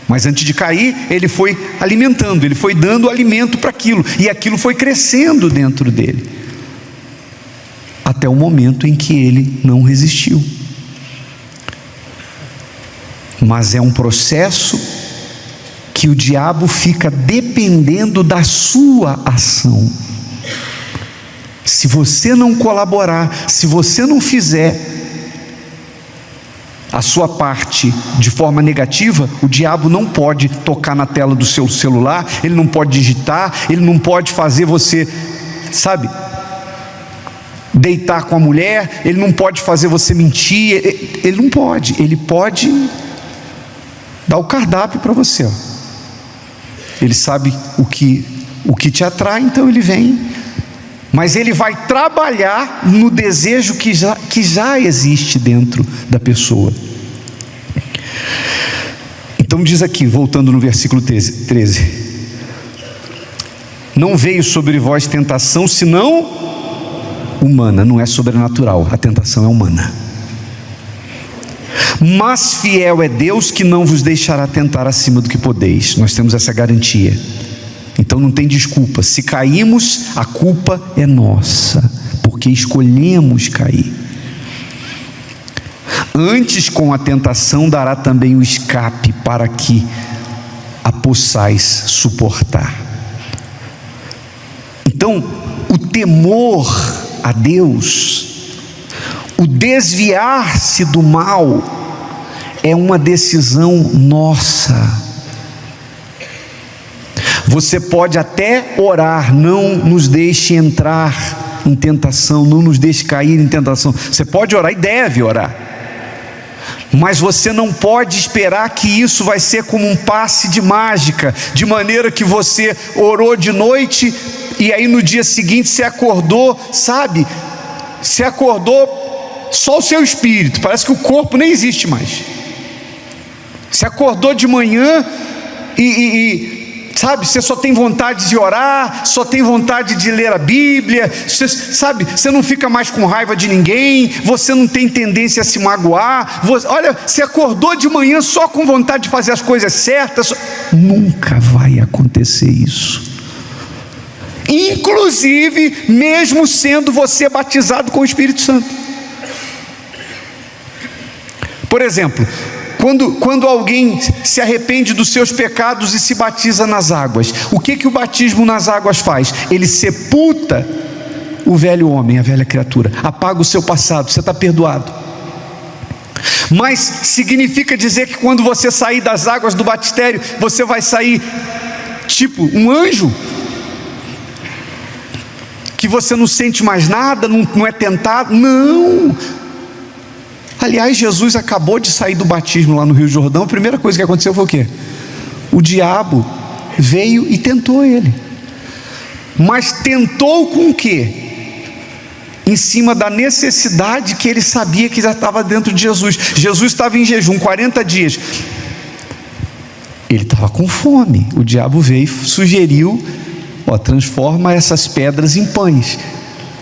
Mas antes de cair, ele foi alimentando, ele foi dando alimento para aquilo, e aquilo foi crescendo dentro dele, até o momento em que ele não resistiu. Mas é um processo que o diabo fica dependendo da sua ação. Se você não colaborar, se você não fizer a sua parte de forma negativa, o diabo não pode tocar na tela do seu celular, ele não pode digitar, ele não pode fazer você, sabe, deitar com a mulher, ele não pode fazer você mentir, ele não pode, ele pode dar o cardápio para você, ó. Ele sabe o que te atrai, então ele vem, mas ele vai trabalhar no desejo que já existe dentro da pessoa. Então diz aqui, voltando no versículo 13: não veio sobre vós tentação senão humana, não é sobrenatural, a tentação é humana. Mas fiel é Deus, que não vos deixará tentar acima do que podeis. Nós temos essa garantia. Então não tem desculpa. Se caímos, a culpa é nossa, porque escolhemos cair. Antes, com a tentação, dará também o escape, para que a possais suportar. Então, o temor a Deus, o desviar-se do mal, é uma decisão nossa. Você pode até orar: não nos deixe entrar em tentação, não nos deixe cair em tentação. Você pode orar e deve orar, mas você não pode esperar que isso vai ser como um passe de mágica, de maneira que você orou de noite e aí no dia seguinte você acordou, sabe? Você acordou só o seu espírito, parece que o corpo nem existe mais. Você acordou de manhã sabe, você só tem vontade de orar, só tem vontade de ler a Bíblia, sabe, você não fica mais com raiva de ninguém, você não tem tendência a se magoar, olha, você acordou de manhã só com vontade de fazer as coisas certas. Nunca vai acontecer isso, inclusive mesmo sendo você batizado com o Espírito Santo. Por exemplo, quando alguém se arrepende dos seus pecados e se batiza nas águas, o que o batismo nas águas faz? Ele sepulta o velho homem, a velha criatura, apaga o seu passado, você está perdoado. Mas significa dizer que quando você sair das águas do batistério, você vai sair tipo um anjo? Que você não sente mais nada, não é tentado? Não. Aliás, Jesus acabou de sair do batismo lá no Rio Jordão. A primeira coisa que aconteceu foi o quê? O diabo veio e tentou ele. Mas tentou com o quê? Em cima da necessidade que ele sabia que já estava dentro de Jesus. Jesus estava em jejum 40 dias. Ele estava com fome. O diabo veio e sugeriu: transforma essas pedras em pães.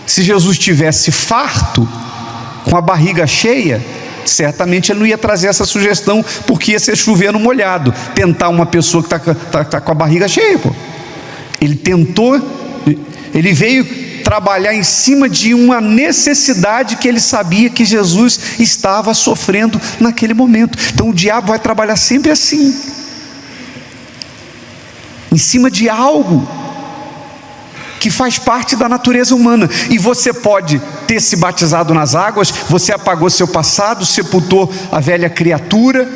Se Jesus tivesse farto, com a barriga cheia, certamente ele não ia trazer essa sugestão, porque ia ser chover no molhado, tentar uma pessoa que está com a barriga cheia, pô. Ele tentou, ele veio trabalhar em cima de uma necessidade que ele sabia que Jesus estava sofrendo naquele momento. Então o diabo vai trabalhar sempre assim, em cima de algo que faz parte da natureza humana. E você pode ter se batizado nas águas, você apagou seu passado, sepultou a velha criatura,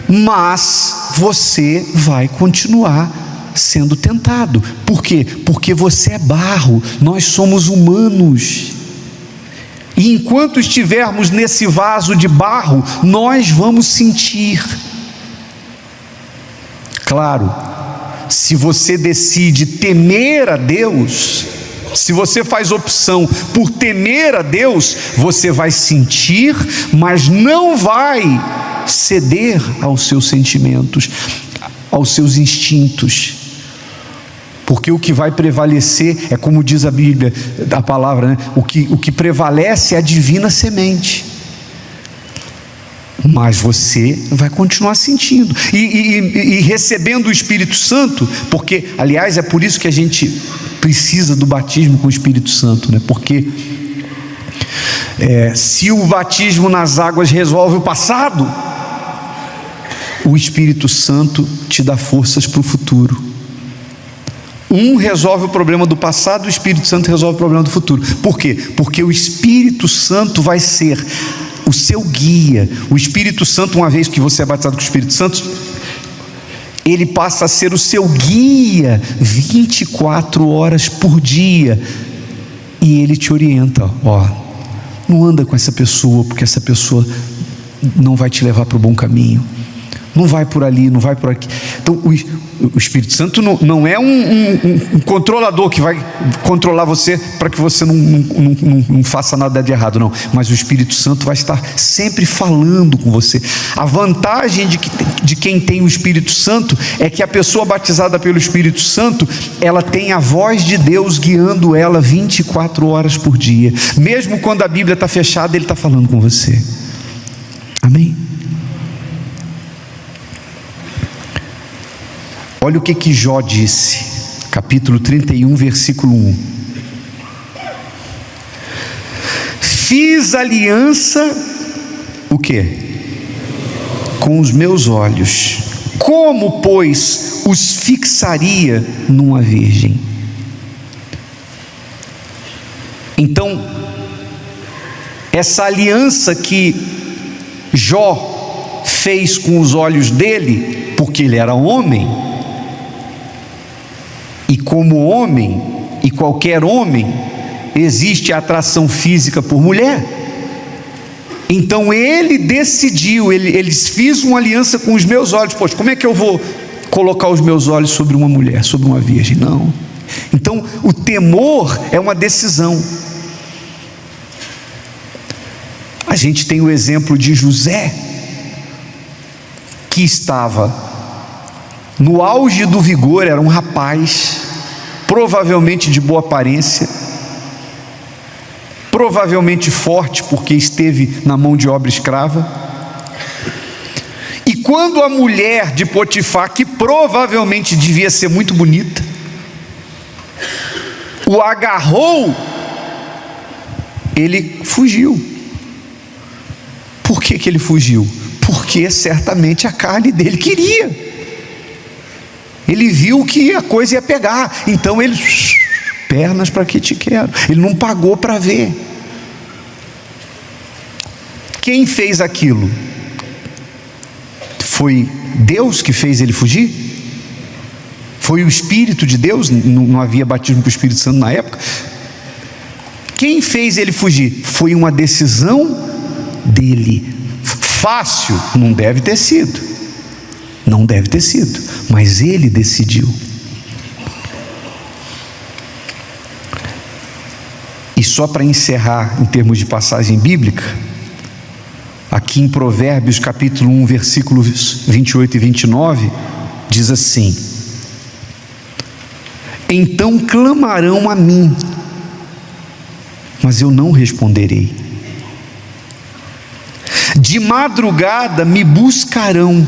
mas você vai continuar sendo tentado. Por quê? Porque você é barro, nós somos humanos, e enquanto estivermos nesse vaso de barro, nós vamos sentir. Claro, se você decide temer a Deus, se você faz opção por temer a Deus, você vai sentir, mas não vai ceder aos seus sentimentos, aos seus instintos. Porque o que vai prevalecer é, como diz a Bíblia, a palavra, né? O que prevalece é a divina semente. Mas você vai continuar sentindo e recebendo o Espírito Santo, porque, aliás, é por isso que a gente precisa do batismo com o Espírito Santo, né? Porque se o batismo nas águas resolve o passado, o Espírito Santo te dá forças para o futuro. Um resolve o problema do passado, o Espírito Santo resolve o problema do futuro. Por quê? Porque o Espírito Santo vai ser o seu guia. O Espírito Santo, uma vez que você é batizado com o Espírito Santo, ele passa a ser o seu guia 24 horas por dia. E ele te orienta, ó, não anda com essa pessoa, porque essa pessoa não vai te levar para o bom caminho. Não vai por ali, não vai por aqui. Então o Espírito Santo não é um controlador que vai controlar você para que você não faça nada de errado, não. Mas o Espírito Santo vai estar sempre falando com você. A vantagem de quem tem o Espírito Santo é que a pessoa batizada pelo Espírito Santo, ela tem a voz de Deus guiando ela 24 horas por dia. Mesmo quando a Bíblia está fechada, Ele está falando com você. Amém? Olha o que Jó disse, capítulo 31, versículo 1. Fiz aliança, o quê? Com os meus olhos. Como, pois, os fixaria numa virgem? Então, essa aliança que Jó fez com os olhos dele, porque ele era homem, e como homem, e qualquer homem, existe a atração física por mulher. Então ele decidiu, ele fez uma aliança com os meus olhos. Poxa, como é que eu vou colocar os meus olhos sobre uma mulher, sobre uma virgem? Não. Então o temor é uma decisão. A gente tem o exemplo de José, que estava no auge do vigor, era um rapaz, provavelmente de boa aparência, provavelmente forte, porque esteve na mão de obra escrava. E quando a mulher de Potifar, que provavelmente devia ser muito bonita, o agarrou, ele fugiu. Por que ele fugiu? Porque certamente a carne dele queria. Ele viu que a coisa ia pegar, então ele, pernas para que te quero. Ele não pagou para ver. Quem fez aquilo? Foi Deus que fez ele fugir? Foi o Espírito de Deus? Não havia batismo com o Espírito Santo na época. Quem fez ele fugir? Foi uma decisão dele. Fácil? Não deve ter sido. Não deve ter sido, mas ele decidiu. E só para encerrar, em termos de passagem bíblica, aqui em Provérbios capítulo 1, versículos 28 e 29, diz assim: então clamarão a mim, mas eu não responderei. De madrugada me buscarão,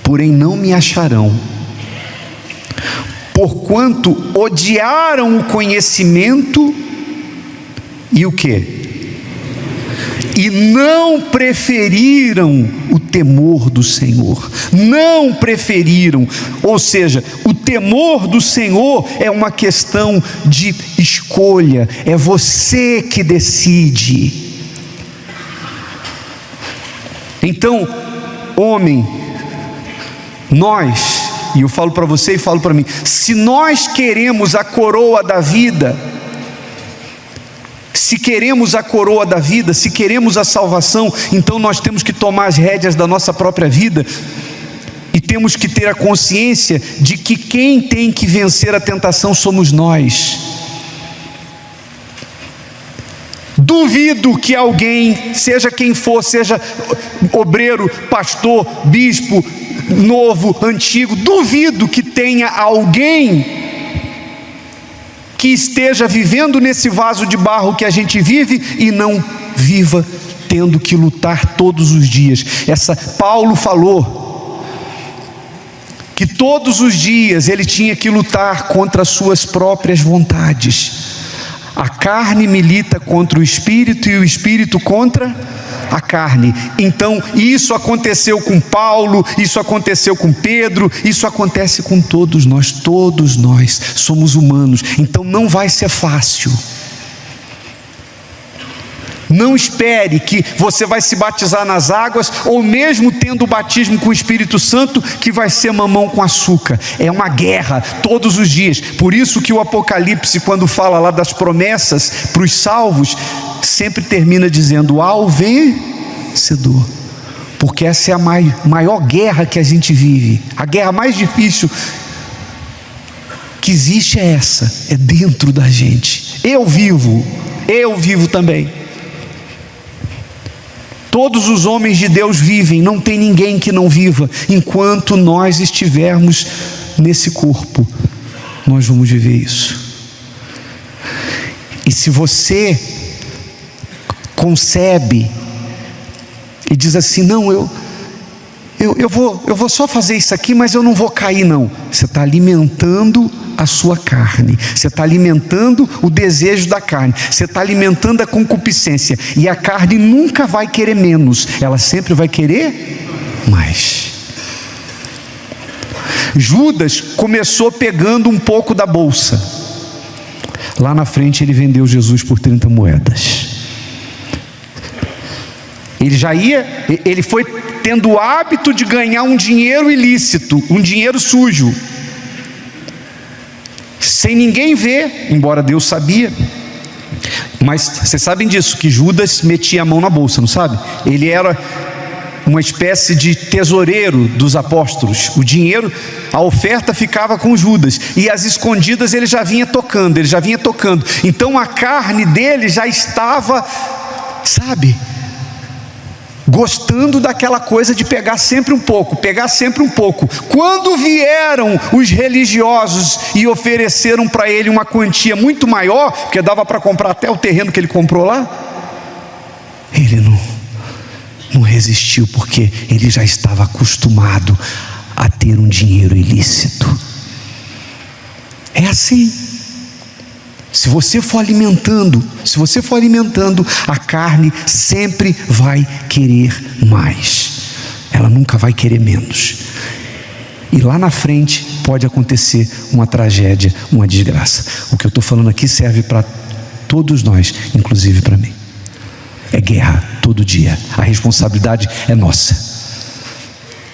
porém não me acharão, porquanto odiaram o conhecimento e o quê? E não preferiram o temor do Senhor. Não preferiram, ou seja, o temor do Senhor é uma questão de escolha, é você que decide. Então, homem, nós, e eu falo para você e falo para mim, se nós queremos a coroa da vida, se queremos a coroa da vida, se queremos a salvação, então nós temos que tomar as rédeas da nossa própria vida e temos que ter a consciência de que quem tem que vencer a tentação somos nós. Duvido que alguém, seja quem for, seja obreiro, pastor, bispo, novo, antigo. Duvido que tenha alguém que esteja vivendo nesse vaso de barro que a gente vive e não viva tendo que lutar todos os dias. Paulo falou que todos os dias ele tinha que lutar contra as suas próprias vontades. A carne milita contra o espírito e o espírito contra a carne. Então isso aconteceu com Paulo, isso aconteceu com Pedro, isso acontece com todos nós somos humanos. Então não vai ser fácil. Não espere que você vai se batizar nas águas, ou mesmo tendo o batismo com o Espírito Santo, que vai ser mamão com açúcar. É uma guerra todos os dias. Por isso que o Apocalipse, quando fala lá das promessas para os salvos, sempre termina dizendo ao vencedor. Porque essa é a maior guerra que a gente vive. A guerra mais difícil que existe é essa, é dentro da gente. Eu vivo também. Todos os homens de Deus vivem, não tem ninguém que não viva. Enquanto nós estivermos nesse corpo, nós vamos viver isso. E se você concebe e diz assim, não, eu vou só fazer isso aqui, mas eu não vou cair não. Você está alimentando a sua carne, você está alimentando o desejo da carne, você está alimentando a concupiscência, e a carne nunca vai querer menos, ela sempre vai querer mais. Judas começou pegando um pouco da bolsa, lá na frente ele vendeu Jesus por 30 moedas. Ele foi tendo o hábito de ganhar um dinheiro ilícito, um dinheiro sujo, sem ninguém ver, embora Deus sabia. Mas vocês sabem disso, que Judas metia a mão na bolsa, não sabe? Ele era uma espécie de tesoureiro dos apóstolos. O dinheiro, a oferta ficava com Judas, e as escondidas ele já vinha tocando. Então a carne dele já estava, gostando daquela coisa de pegar sempre um pouco. Quando vieram os religiosos e ofereceram para ele uma quantia muito maior, porque dava para comprar até o terreno que ele comprou lá, ele não resistiu, porque ele já estava acostumado a ter um dinheiro ilícito. É assim. Se você for alimentando, a carne sempre vai querer mais, ela nunca vai querer menos. E lá na frente pode acontecer uma tragédia, uma desgraça. O que eu estou falando aqui serve para todos nós, inclusive para mim. É guerra todo dia, a responsabilidade é nossa.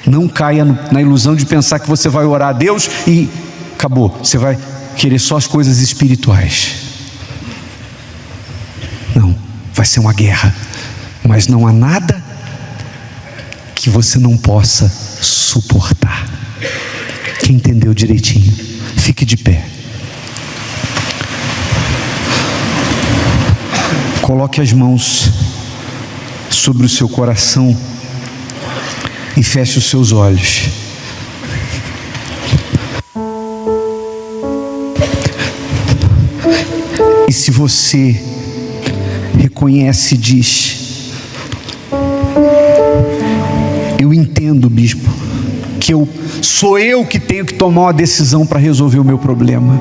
Não caia na ilusão de pensar que você vai orar a Deus e acabou, você vai querer só as coisas espirituais. Não, vai ser uma guerra, mas não há nada que você não possa suportar. Quem entendeu direitinho, fique de pé. Coloque as mãos sobre o seu coração e feche os seus olhos. E se você reconhece e diz: eu entendo, bispo, que sou eu que tenho que tomar uma decisão para resolver o meu problema.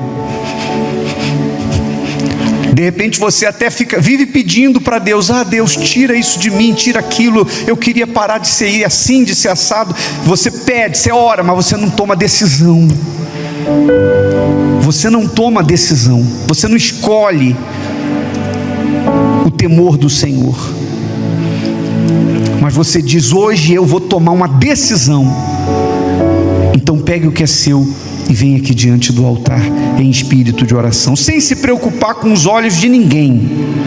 De repente você até vive pedindo para Deus: Deus, tira isso de mim, tira aquilo, eu queria parar de ser assim, de ser assado. Você pede, você ora, mas você não toma decisão. Você não toma decisão, você não escolhe o temor do Senhor. Mas você diz: hoje eu vou tomar uma decisão. Então pegue o que é seu e venha aqui diante do altar em espírito de oração, sem se preocupar com os olhos de ninguém.